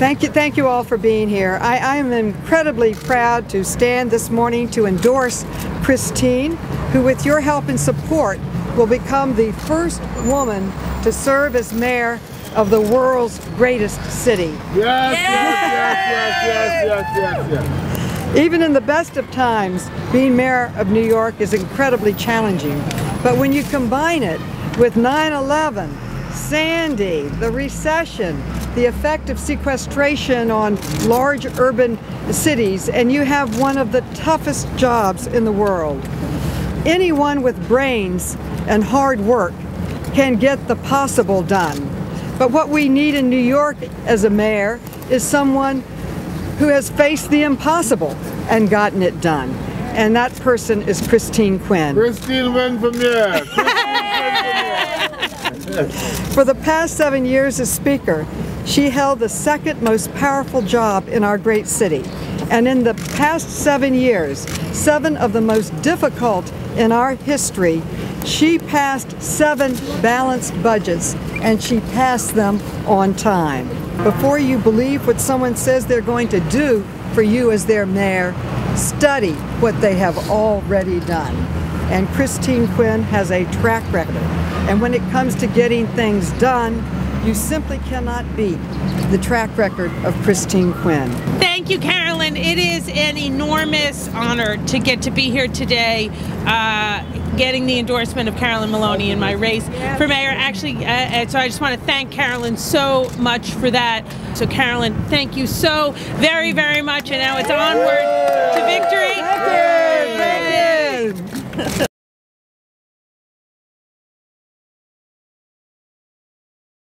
Thank you all for being here. I am incredibly proud to stand this morning to endorse Christine, who with your help and support will become the first woman to serve as mayor of the world's greatest city. Yes. Even in the best of times, being mayor of New York is incredibly challenging. But when you combine it with 9/11, Sandy, the recession, the effect of sequestration on large urban cities, and you have one of the toughest jobs in the world. Anyone with brains and hard work can get the possible done. But what we need in New York as a mayor is someone who has faced the impossible and gotten it done. And that person is Christine Quinn. Christine went for mayor. For the past 7 years as Speaker, she held the second most powerful job in our great city. And in the past 7 years, 7 of the most difficult in our history, she passed 7 balanced budgets, and she passed them on time. Before you believe what someone says they're going to do for you as their mayor, study what they have already done. And Christine Quinn has a track record. And when it comes to getting things done, you simply cannot beat the track record of Christine Quinn. Thank you, Carolyn. It is an enormous honor to get to be here today, getting the endorsement of Carolyn Maloney in my race for mayor. Actually, so I just want to thank Carolyn so much for that. So Carolyn, thank you so very, very much. And now it's onward to victory. Thank you.